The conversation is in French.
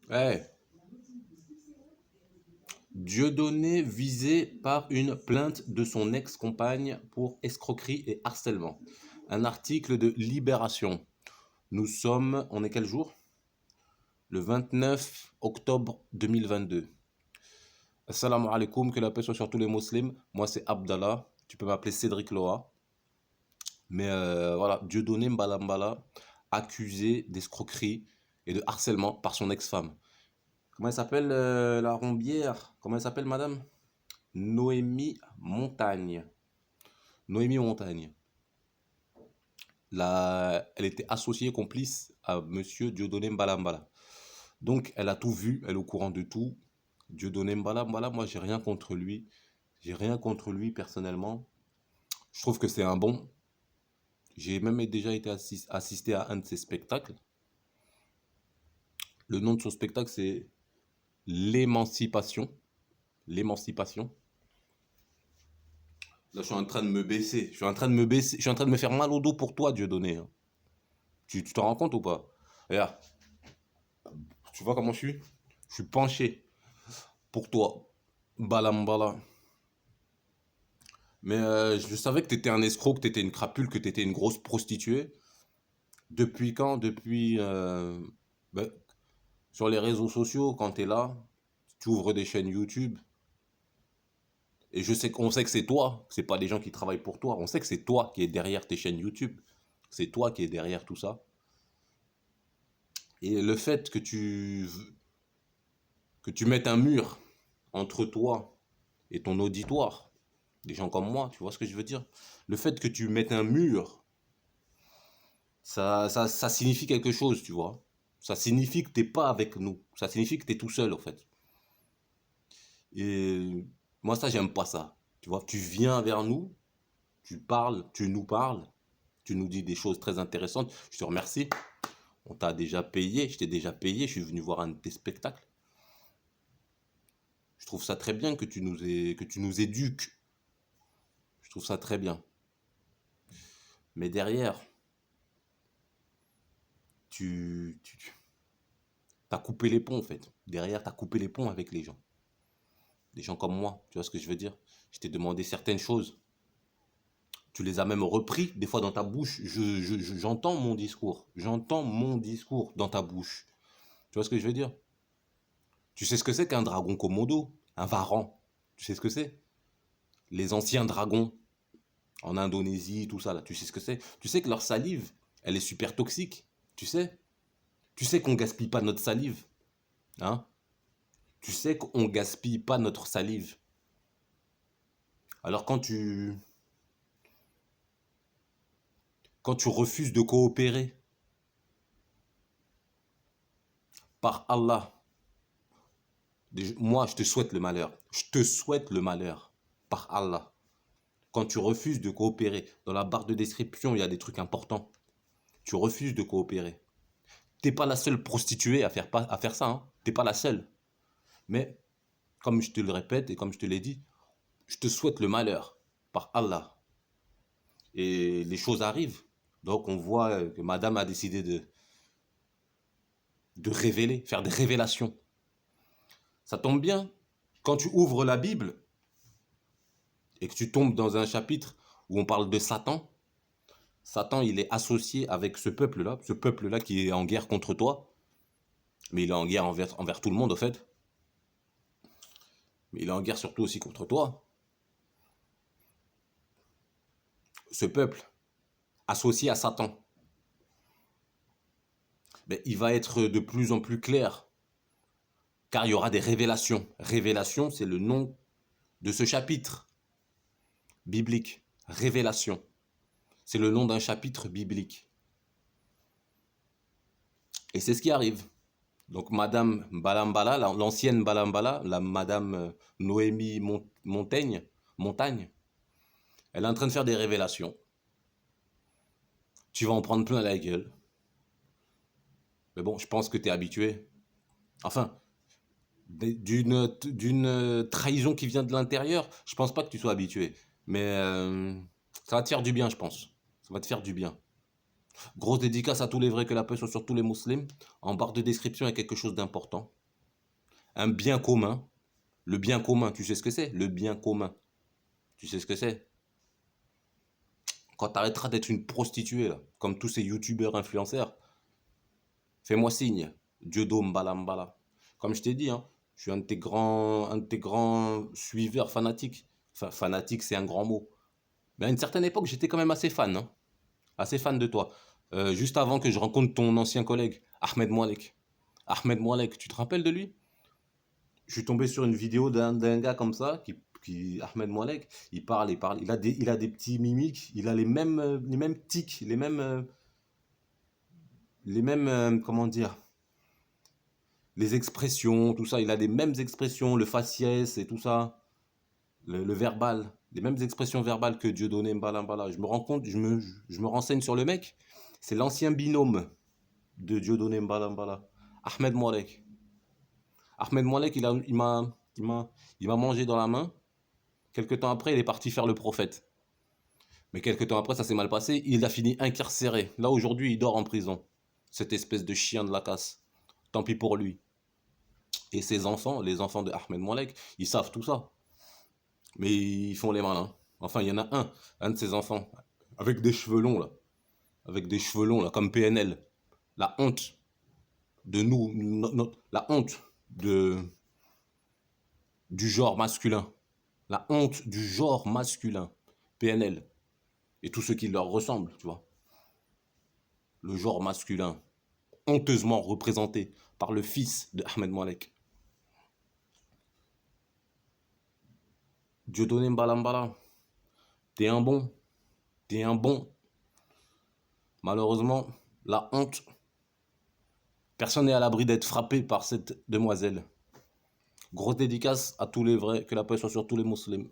Ouais. Dieudonné visé par une plainte de son ex-compagne pour escroquerie et harcèlement. Un article de Libération. On est quel jour? Le 29 octobre 2022. Assalamu alaikum, que la paix soit sur tous les musulmans. Moi c'est Abdallah, tu peux m'appeler Cédric Loa. Mais voilà, Dieudonné Mbalambala, accusé d'escroquerie et de harcèlement par son ex-femme. Comment elle s'appelle la rombière? Comment elle s'appelle madame? Noémie Montagne. Noémie Montagne. Elle était associée complice à monsieur Dieudonné Mbalambala. Donc elle a tout vu, elle est au courant de tout. Dieudonné Mbalambala, moi j'ai rien contre lui. J'ai rien contre lui personnellement. Je trouve que c'est un bon. J'ai même déjà été assisté à un de ses spectacles. Le nom de son spectacle c'est L'émancipation. L'émancipation. Là, je suis en train de me baisser. Je suis en train de me baisser. Je suis en train de me faire mal au dos pour toi, Dieudonné, hein. Tu t'en rends compte ou pas? Regarde, tu vois comment je suis? Je suis penché pour toi. Balambala. Mais je savais que t'étais un escroc, que t'étais une crapule, que t'étais une grosse prostituée. Depuis quand? Depuis... ben, sur les réseaux sociaux, quand t'es là, tu ouvres des chaînes YouTube. Et je sais qu'on sait que c'est toi, c'est pas des gens qui travaillent pour toi. On sait que c'est toi qui est derrière tes chaînes YouTube. C'est toi qui est derrière tout ça. Et le fait que tu mettes un mur entre toi et ton auditoire, des gens comme moi, tu vois ce que je veux dire? Le fait que tu mettes un mur, ça signifie quelque chose, tu vois? Ça signifie que t'es pas avec nous. Ça signifie que t'es tout seul, en fait. Et moi, ça, j'aime pas ça. Tu vois, tu viens vers nous, tu nous parles, tu nous dis des choses très intéressantes. Je te remercie. On t'a déjà payé, je t'ai déjà payé, je suis venu voir un de tes spectacles. Je trouve ça très bien que tu nous éduques. Je trouve ça très bien. Mais derrière, tu as coupé les ponts en fait. Derrière, tu as coupé les ponts avec les gens. Des gens comme moi, tu vois ce que je veux dire? Je t'ai demandé certaines choses. Tu les as même repris des fois dans ta bouche. J'entends mon discours. J'entends mon discours dans ta bouche. Tu vois ce que je veux dire? Tu sais ce que c'est qu'un dragon Komodo? Un varan. Tu sais ce que c'est? Les anciens dragons en Indonésie, tout ça là. Tu sais ce que c'est? Tu sais que leur salive, elle est super toxique. Tu sais? Tu sais qu'on gaspille pas notre salive. Hein? Tu sais qu'on gaspille pas notre salive. Alors quand tu refuses de coopérer, par Allah, moi je te souhaite le malheur. Je te souhaite le malheur. Par Allah. Quand tu refuses de coopérer, dans la barre de description, il y a des trucs importants. Tu refuses de coopérer. T'es pas la seule prostituée à faire ça, hein. T'es pas la seule. Mais, comme je te le répète et comme je te l'ai dit, je te souhaite le malheur. Par Allah. Et les choses arrivent. Donc on voit que madame a décidé de révéler, faire des révélations. Ça tombe bien, quand tu ouvres la Bible et que tu tombes dans un chapitre où on parle de Satan, Satan il est associé avec ce peuple-là qui est en guerre contre toi, mais il est en guerre envers tout le monde en fait, mais il est en guerre surtout aussi contre toi. Ce peuple associé à Satan, ben, il va être de plus en plus clair, car il y aura des révélations. Révélation, c'est le nom de ce chapitre biblique. Révélation, c'est le nom d'un chapitre biblique. Et c'est ce qui arrive. Donc Madame Balambala, l'ancienne Balambala, la Madame Noémie Montagne, elle est en train de faire des révélations. Tu vas en prendre plein la gueule. Mais bon, je pense que tu es habitué. Enfin, d'une trahison qui vient de l'intérieur, je pense pas que tu sois habitué. Mais ça va te faire du bien, je pense. Ça va te faire du bien. Grosse dédicace à tous les vrais, que la paix soit sur tous les musulmans. En barre de description, il y a quelque chose d'important. Un bien commun. Le bien commun, tu sais ce que c'est? Le bien commun. Tu sais ce que c'est? Quand tu arrêteras d'être une prostituée, là, comme tous ces youtubeurs influenceurs, fais-moi signe. Diodo Mbala Mbala. Comme je t'ai dit, hein, je suis un de tes grands suiveurs fanatiques. Enfin, fanatique, c'est un grand mot. Mais à une certaine époque, j'étais quand même assez fan, hein, assez fan de toi. Juste avant que je rencontre ton ancien collègue, Ahmed Moalek. Ahmed Moalek, tu te rappelles de lui? Je suis tombé sur une vidéo d'un gars comme ça, Ahmed Moalek, il parle, il a des petits mimiques, il a les mêmes tics, comment dire, les expressions, tout ça, il a les mêmes expressions, le faciès et tout ça, le verbal, les mêmes expressions verbales que Dieudonné Mbala Mbala. Je me rends compte, je me renseigne sur le mec, c'est l'ancien binôme de Dieudonné Mbala Mbala, Ahmed Moalek. Ahmed Moalek, il m'a mangé dans la main. Quelques temps après, il est parti faire le prophète. Mais quelques temps après, ça s'est mal passé. Il a fini incarcéré. Là, aujourd'hui, il dort en prison. Cette espèce de chien de la casse. Tant pis pour lui. Et ses enfants, les enfants de Ahmed Moalek, ils savent tout ça. Mais ils font les malins. Enfin, il y en a un de ses enfants, avec des cheveux longs, là. Avec des cheveux longs, là, comme PNL. La honte de nous, la honte du genre masculin. La honte du genre masculin. PNL. Et tous ceux qui leur ressemblent, tu vois. Le genre masculin, honteusement représenté par le fils de Ahmed Moalek. Dieudonné Mbalambala, t'es un bon, t'es un bon. Malheureusement, la honte, personne n'est à l'abri d'être frappé par cette demoiselle. Grosse dédicace à tous les vrais, que la paix soit sur tous les musulmans.